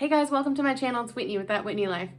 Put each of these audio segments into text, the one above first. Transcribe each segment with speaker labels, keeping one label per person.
Speaker 1: Hey guys, welcome to my channel. It's Whitney with That Whitney Life.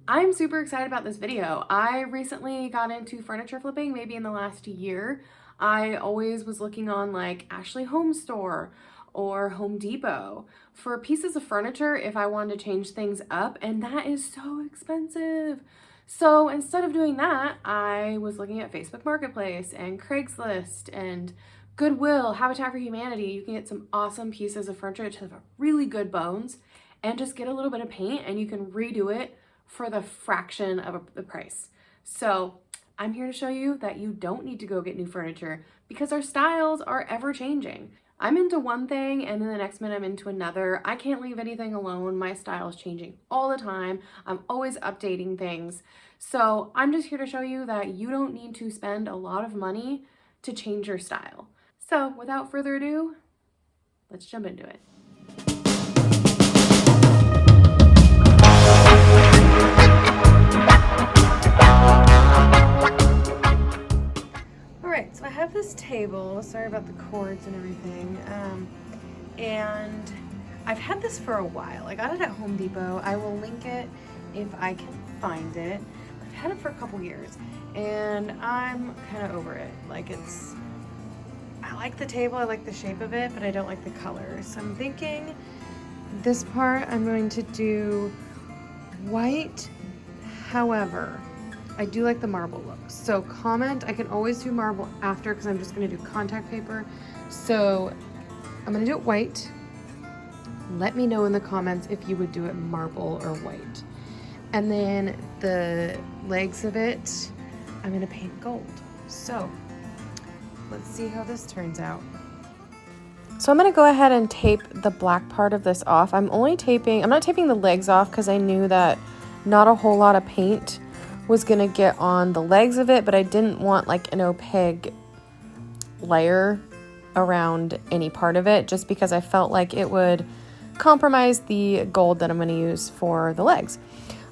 Speaker 1: I'm super excited about this video. I recently got into furniture flipping, maybe in the last year. I always was looking on like Ashley Home Store or Home Depot for pieces of furniture if I wanted to change things up, and that is so expensive. So instead of doing that, I was looking at Facebook Marketplace and Craigslist and Goodwill, Habitat for Humanity. You can get some awesome pieces of furniture that have really good bones and just get a little bit of paint and you can redo it for the fraction of the price. So I'm here to show you that you don't need to go get new furniture because our styles are ever changing. I'm into one thing and then the next minute I'm into another. I can't leave anything alone. My style is changing all the time. I'm always updating things. So I'm just here to show you that you don't need to spend a lot of money to change your style. So without further ado, let's jump into it. Alright, so I have this table, sorry about the cords and everything, and I've had this for a while. I got it at Home Depot. I will link it if I can find it. I've had it for a couple years and I'm kind of over it. I like the table, I like the shape of it, but I don't like the colors. So I'm thinking this part I'm going to do white. However, I do like the marble look. So comment, I can always do marble after because I'm just gonna do contact paper. So I'm gonna do it white. Let me know in the comments if you would do it marble or white. And then the legs of it, I'm gonna paint gold. So let's see how this turns out. So I'm gonna go ahead and tape the black part of this off. I'm not taping the legs off because I knew that not a whole lot of paint was gonna get on the legs of it, but I didn't want like an opaque layer around any part of it just because I felt like it would compromise the gold that I'm gonna use for the legs.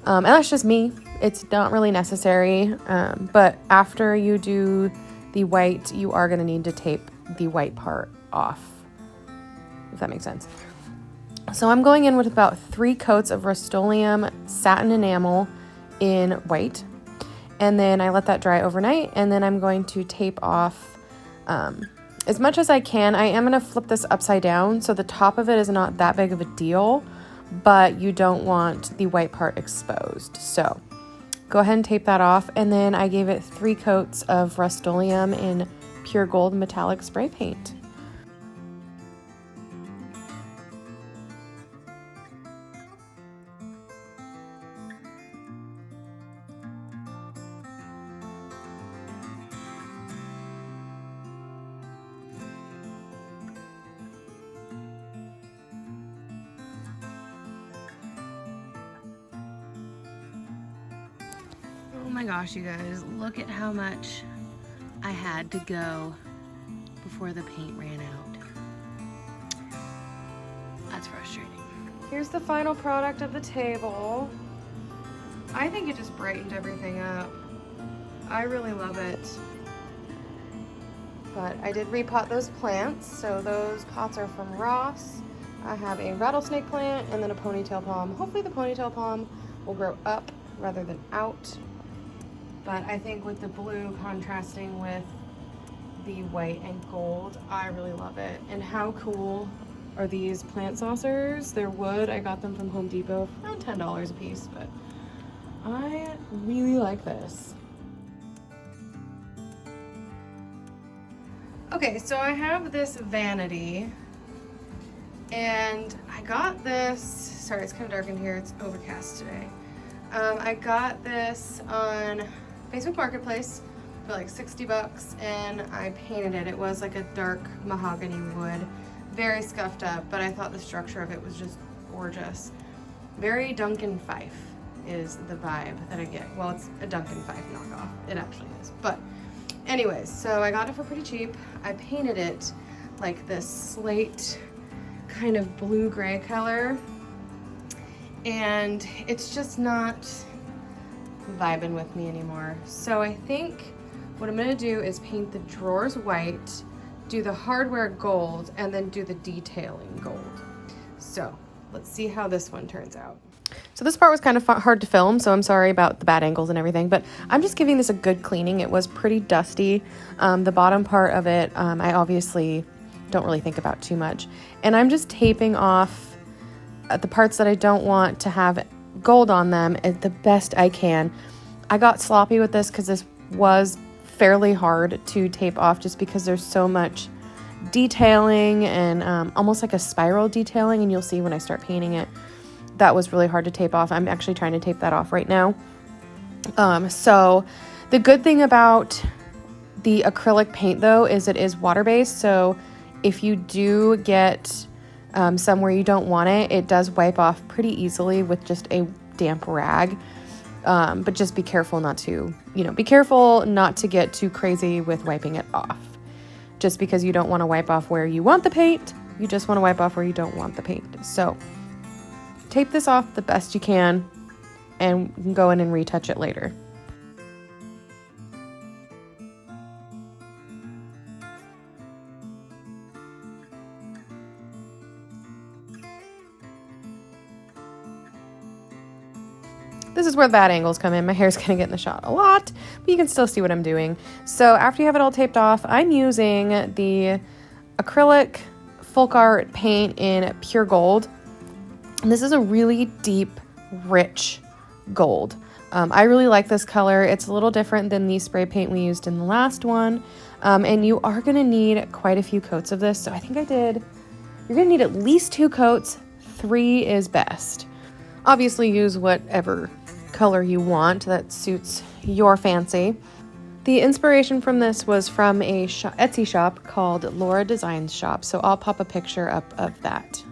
Speaker 1: And that's just me. It's not really necessary, but after you do the white, you are gonna need to tape the white part off, if that makes sense. So I'm going in with about 3 coats of Rust-Oleum satin enamel in white, and then I let that dry overnight, and then I'm going to tape off as much as I can. I am going to flip this upside down so the top of it is not that big of a deal, but you don't want the white part exposed. So go ahead and tape that off, and then I gave it 3 coats of Rust-Oleum in pure gold metallic spray paint. Oh my gosh, you guys, look at how much I had to go before the paint ran out. That's frustrating. Here's the final product of the table. I think it just brightened everything up. I really love it. But I did repot those plants, so those pots are from Ross. I have a rattlesnake plant and then a ponytail palm. Hopefully the ponytail palm will grow up rather than out. But I think with the blue contrasting with the white and gold, I really love it. And how cool are these plant saucers? They're wood. I got them from Home Depot for around $10 a piece, but I really like this. Okay, so I have this vanity, and I got this, sorry, it's kind of dark in here, it's overcast today. I got this on Facebook Marketplace for like 60 bucks, and I painted it. It was like a dark mahogany wood, very scuffed up, but I thought the structure of it was just gorgeous. Very Duncan Fife is the vibe that I get. Well, it's a Duncan Fife knockoff. It actually is. But anyways, so I got it for pretty cheap. I painted it like this slate kind of blue-gray color, and it's just not vibing with me anymore. So I think what I'm gonna do is paint the drawers white, do the hardware gold, and then do the detailing gold. So let's see how this one turns out. So this part was kind of hard to film, so I'm sorry about the bad angles and everything, but I'm just giving this a good cleaning. It was pretty dusty. The bottom part of it, I obviously don't really think about too much. And I'm just taping off the parts that I don't want to have gold on them the best I can. I got sloppy with this because this was fairly hard to tape off just because there's so much detailing and almost like a spiral detailing, and you'll see when I start painting it. That was really hard to tape off. I'm actually trying to tape that off right now. So the good thing about the acrylic paint though is it is water-based. So if you do get somewhere you don't want it, it does wipe off pretty easily with just a damp rag. But just be careful not to, be careful not to get too crazy with wiping it off. Just because you don't want to wipe off where you want the paint, you just want to wipe off where you don't want the paint. So tape this off the best you can and you can go in and retouch it later. This is where the bad angles come in. My hair's gonna get in the shot a lot, but you can still see what I'm doing. So after you have it all taped off, I'm using the acrylic folk art paint in pure gold. And this is a really deep, rich gold. I really like this color. It's a little different than the spray paint we used in the last one. And you are gonna need quite a few coats of this. So I think you're gonna need at least 2 coats. 3 is best. Obviously use whatever color you want that suits your fancy. The inspiration from this was from a Etsy shop called Laura Designs Shop. So I'll pop a picture up of that.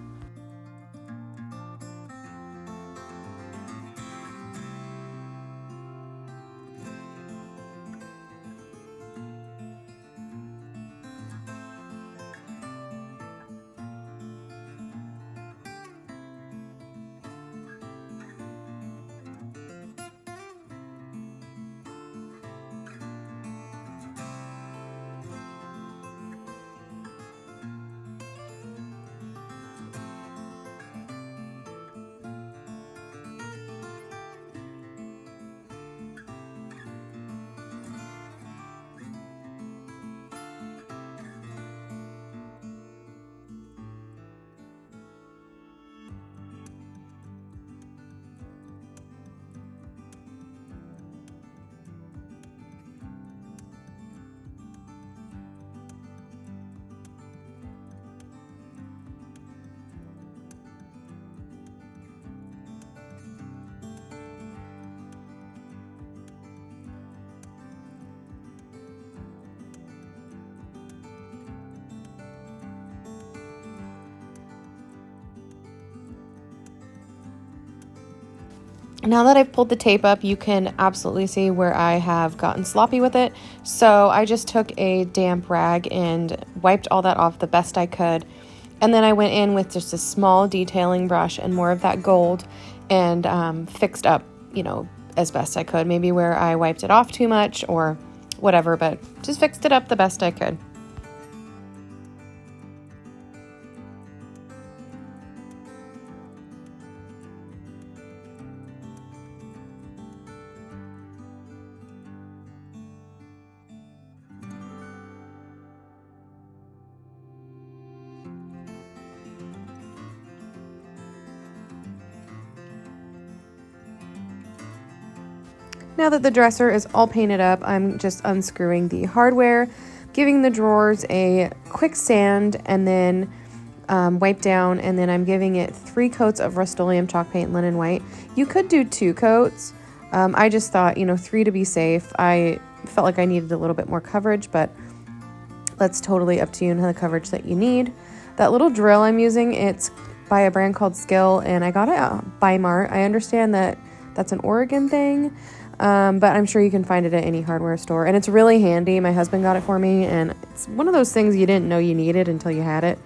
Speaker 1: Now that I've pulled the tape up, you can absolutely see where I have gotten sloppy with it. So I just took a damp rag and wiped all that off the best I could. And then I went in with just a small detailing brush and more of that gold and fixed up, as best I could. Maybe where I wiped it off too much or whatever, but just fixed it up the best I could. Now that the dresser is all painted up, I'm just unscrewing the hardware, giving the drawers a quick sand and then wipe down, and then I'm giving it 3 coats of Rust-Oleum chalk paint linen white. You could do 2 coats. I just thought, 3 to be safe. I felt like I needed a little bit more coverage, but that's totally up to you and the coverage that you need. That little drill I'm using, it's by a brand called Skill, and I got it at Mart. I understand that that's an Oregon thing. But I'm sure you can find it at any hardware store. And it's really handy. My husband got it for me, and it's one of those things you didn't know you needed until you had it.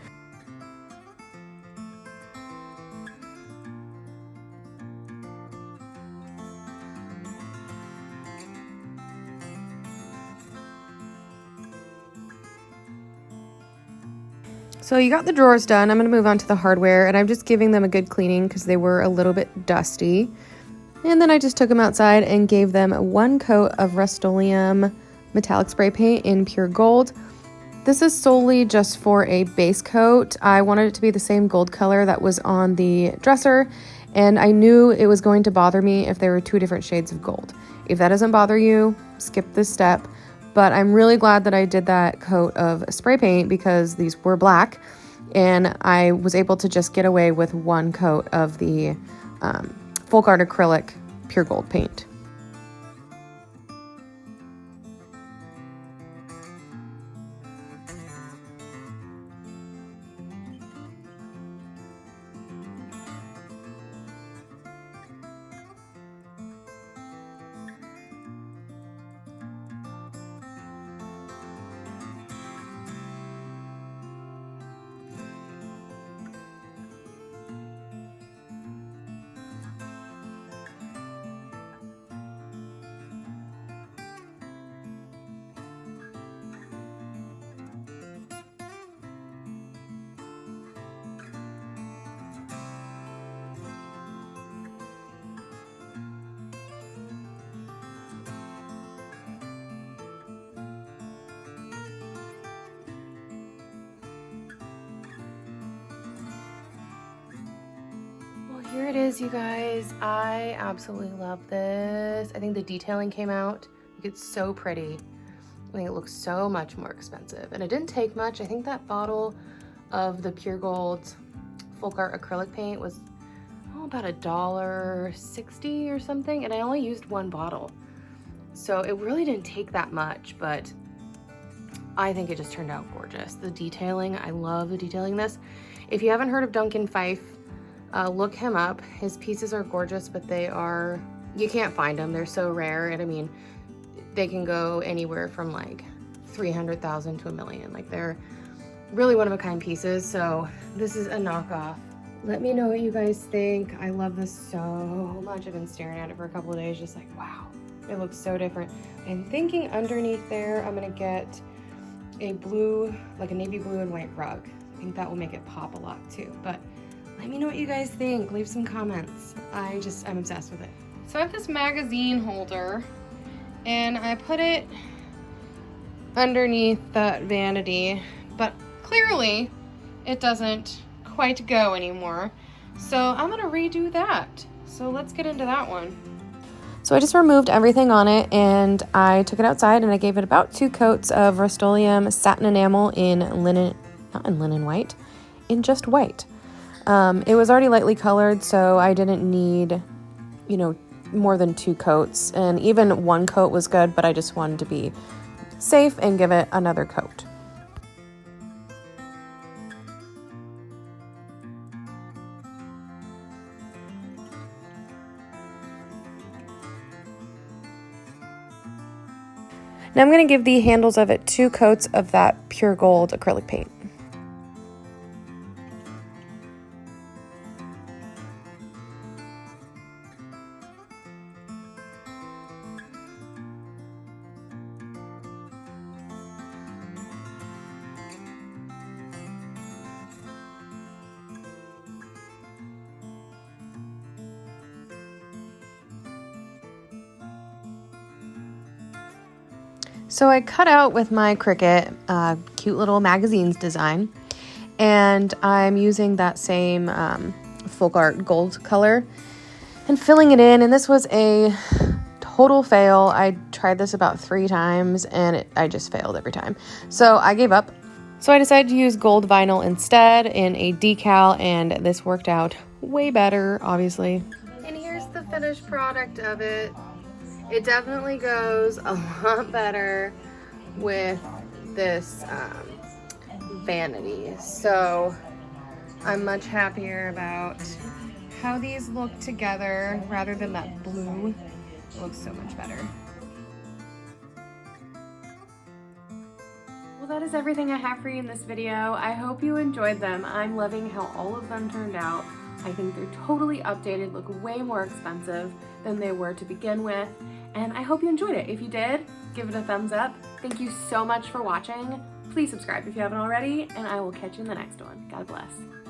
Speaker 1: So you got the drawers done. I'm going to move on to the hardware, and I'm just giving them a good cleaning because they were a little bit dusty. And then I just took them outside and gave them 1 coat of Rust-Oleum metallic spray paint in pure gold. This is solely just for a base coat. I wanted it to be the same gold color that was on the dresser, and I knew it was going to bother me if there were 2 different shades of gold. If that doesn't bother you, skip this step. But I'm really glad that I did that coat of spray paint because these were black, and I was able to just get away with 1 coat of the Folk Art acrylic pure gold paint. Here it is, you guys. I absolutely love this. I think the detailing came out. It's so pretty. I think it looks so much more expensive. And it didn't take much. I think that bottle of the pure gold Folk Art acrylic paint was about $1.60 or something. And I only used 1 bottle. So it really didn't take that much, but I think it just turned out gorgeous. The detailing, I love the detailing in this. If you haven't heard of Duncan Fife, look him up. His pieces are gorgeous, but you can't find them. They're so rare. And I mean, they can go anywhere from like 300,000 to $1 million. Like, they're really one-of-a-kind pieces. So this is a knockoff. Let me know what you guys think. I love this so much. I've been staring at it for a couple of days, just like, wow, it looks so different. I'm thinking underneath there, I'm gonna get a blue, like a navy blue and white rug. I think that will make it pop a lot too. But let me know what you guys think. Leave some comments. I'm obsessed with it. So I have this magazine holder, and I put it underneath that vanity, but clearly it doesn't quite go anymore. So I'm gonna redo that. So let's get into that one. So I just removed everything on it, and I took it outside, and I gave it about 2 coats of Rust-Oleum satin enamel in linen, not in linen white, in just white. It was already lightly colored, so I didn't need, more than 2 coats, and even 1 coat was good, but I just wanted to be safe and give it another coat. Now I'm going to give the handles of it 2 coats of that pure gold acrylic paint. So I cut out with my Cricut cute little magazines design, and I'm using that same Folk Art gold color and filling it in, and this was a total fail. I tried this about 3 times, and I just failed every time. So I gave up. So I decided to use gold vinyl instead in a decal, and this worked out way better, obviously. And here's the finished product of it. It definitely goes a lot better with this vanity. So I'm much happier about how these look together rather than that blue. It looks so much better. Well, that is everything I have for you in this video. I hope you enjoyed them. I'm loving how all of them turned out. I think they're totally updated, look way more expensive than they were to begin with. And I hope you enjoyed it. If you did, give it a thumbs up. Thank you so much for watching.
Speaker 2: please subscribe if you haven't already, and I will catch you in the next one. God bless.